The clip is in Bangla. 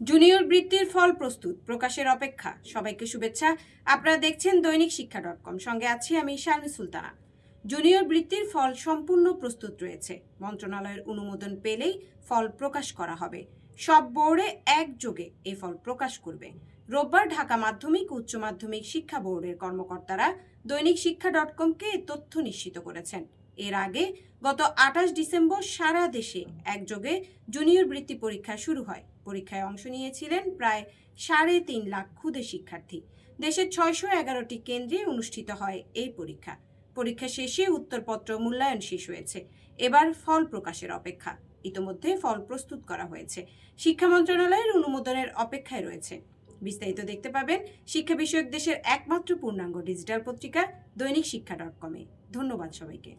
জুনিয়র বৃত্তির ফল প্রস্তুত, প্রকাশের অপেক্ষা। সবাইকে শুভেচ্ছা। আপনারা দেখছেন দৈনিক শিক্ষা.com, সঙ্গে আছি আমি শারমিন সুলতানা। জুনিয়র বৃত্তির ফল সম্পূর্ণ প্রস্তুত রয়েছে। মন্ত্রণালয়ের অনুমোদন পেলেই ফল প্রকাশ করা হবে। সব বোর্ডে একযোগে এই ফল প্রকাশ করবে। রোববার ঢাকা মাধ্যমিক ও উচ্চ মাধ্যমিক শিক্ষা বোর্ডের কর্মকর্তারা দৈনিক শিক্ষা.com-কে তথ্য নিশ্চিত করেছেন। এর আগে গত 28 ডিসেম্বর সারা দেশে একযোগে জুনিয়র বৃত্তি পরীক্ষা শুরু হয়। পরীক্ষায় অংশ নিয়েছিলেন প্রায় 3.5 লাখ ক্ষুদে শিক্ষার্থী। দেশের 611টি কেন্দ্রে অনুষ্ঠিত হয় এই পরীক্ষা। পরীক্ষা শেষে উত্তরপত্র মূল্যায়ন শেষ হয়েছে। এবার ফল প্রকাশের অপেক্ষা। ইতোমধ্যে ফল প্রস্তুত করা হয়েছে। শিক্ষা মন্ত্রণালয়ের অনুমোদনের অপেক্ষায় রয়েছে। বিস্তারিত দেখতে পাবেন শিক্ষা বিষয়ক দেশের একমাত্র পূর্ণাঙ্গ ডিজিটাল পত্রিকা দৈনিক শিক্ষা.com-এ। ধন্যবাদ সবাইকে।